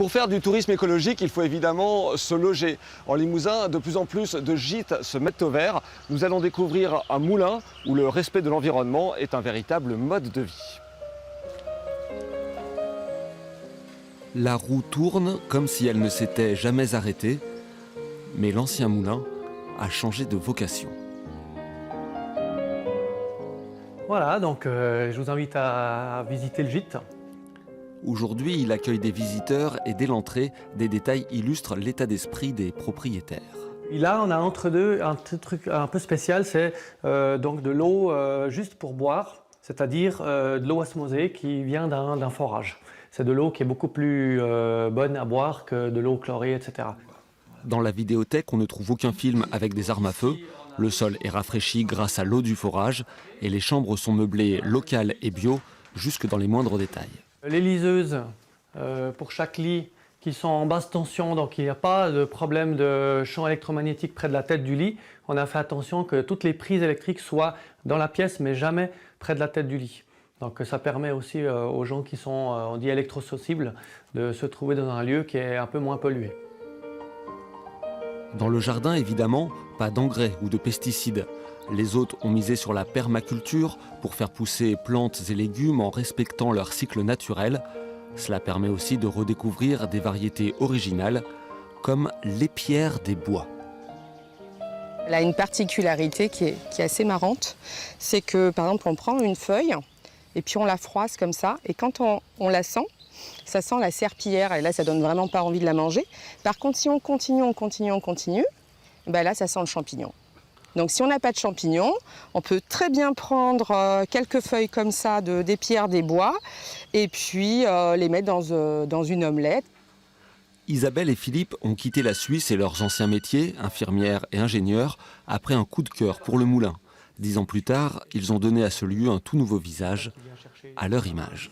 Pour faire du tourisme écologique, il faut évidemment se loger. En Limousin, de plus en plus de gîtes se mettent au vert. Nous allons découvrir un moulin où le respect de l'environnement est un véritable mode de vie. La roue tourne comme si elle ne s'était jamais arrêtée, mais l'ancien moulin a changé de vocation. Voilà, donc je vous invite à visiter le gîte. Aujourd'hui, il accueille des visiteurs et dès l'entrée, des détails illustrent l'état d'esprit des propriétaires. Et là, on a entre deux un petit truc un peu spécial, c'est donc de l'eau juste pour boire, c'est-à-dire de l'eau osmosée qui vient d'un forage. C'est de l'eau qui est beaucoup plus bonne à boire que de l'eau chlorée, etc. Dans la vidéothèque, on ne trouve aucun film avec des armes à feu. Le sol est rafraîchi grâce à l'eau du forage et les chambres sont meublées locales et bio, jusque dans les moindres détails. Les liseuses pour chaque lit qui sont en basse tension, donc il n'y a pas de problème de champ électromagnétique près de la tête du lit. On a fait attention que toutes les prises électriques soient dans la pièce, mais jamais près de la tête du lit. Donc ça permet aussi aux gens qui sont, on dit, électrosensibles, de se trouver dans un lieu qui est un peu moins pollué. Dans le jardin, évidemment, pas d'engrais ou de pesticides. Les hôtes ont misé sur la permaculture pour faire pousser plantes et légumes en respectant leur cycle naturel. Cela permet aussi de redécouvrir des variétés originales, comme l'épierre des bois. Elle a une particularité qui est assez marrante, c'est que par exemple on prend une feuille et puis on la froisse comme ça, et quand on la sent, ça sent la serpillière, et là ça donne vraiment pas envie de la manger. Par contre si on continue, ben là ça sent le champignon. Donc si on n'a pas de champignons, on peut très bien prendre quelques feuilles comme ça d'épierre des bois et puis les mettre dans une omelette. Isabelle et Philippe ont quitté la Suisse et leurs anciens métiers, infirmières et ingénieurs, après un coup de cœur pour le moulin. 10 ans plus tard, ils ont donné à ce lieu un tout nouveau visage, à leur image.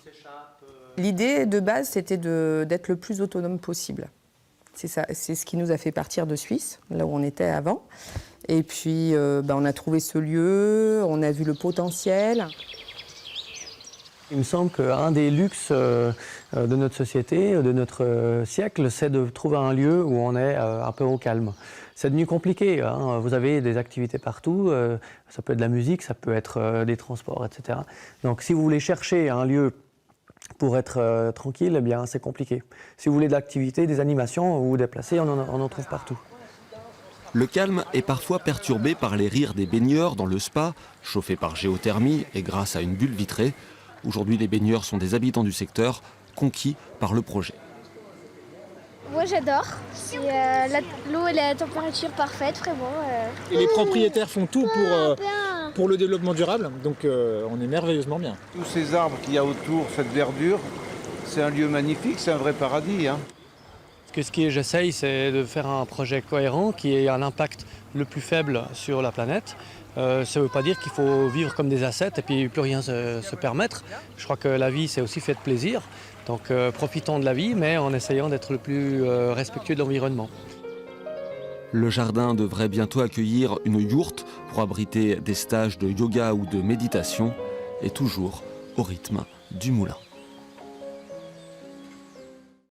L'idée de base, c'était d'être le plus autonome possible. C'est ce qui nous a fait partir de Suisse, là où on était avant. Et puis, on a trouvé ce lieu, on a vu le potentiel. Il me semble qu'un des luxes de notre société, de notre siècle, c'est de trouver un lieu où on est un peu au calme. C'est devenu compliqué, hein. Vous avez des activités partout, ça peut être de la musique, ça peut être des transports, etc. Donc si vous voulez chercher un lieu pour être tranquille, eh bien c'est compliqué. Si vous voulez de l'activité, des animations, vous vous déplacez, on en trouve partout. Le calme est parfois perturbé par les rires des baigneurs dans le spa, chauffé par géothermie et grâce à une bulle vitrée. Aujourd'hui, les baigneurs sont des habitants du secteur, conquis par le projet. Moi j'adore, l'eau et la température parfaite, vraiment. Et les propriétaires font tout pour le développement durable, donc on est merveilleusement bien. Tous ces arbres qu'il y a autour, cette verdure, c'est un lieu magnifique, c'est un vrai paradis. Hein. Ce que j'essaye, c'est de faire un projet cohérent qui ait un impact le plus faible sur la planète. Ça ne veut pas dire qu'il faut vivre comme des ascètes et puis plus rien se permettre. Je crois que la vie, c'est aussi fait de plaisir. Donc profitons de la vie, mais en essayant d'être le plus respectueux de l'environnement. Le jardin devrait bientôt accueillir une yourte pour abriter des stages de yoga ou de méditation, et toujours au rythme du moulin.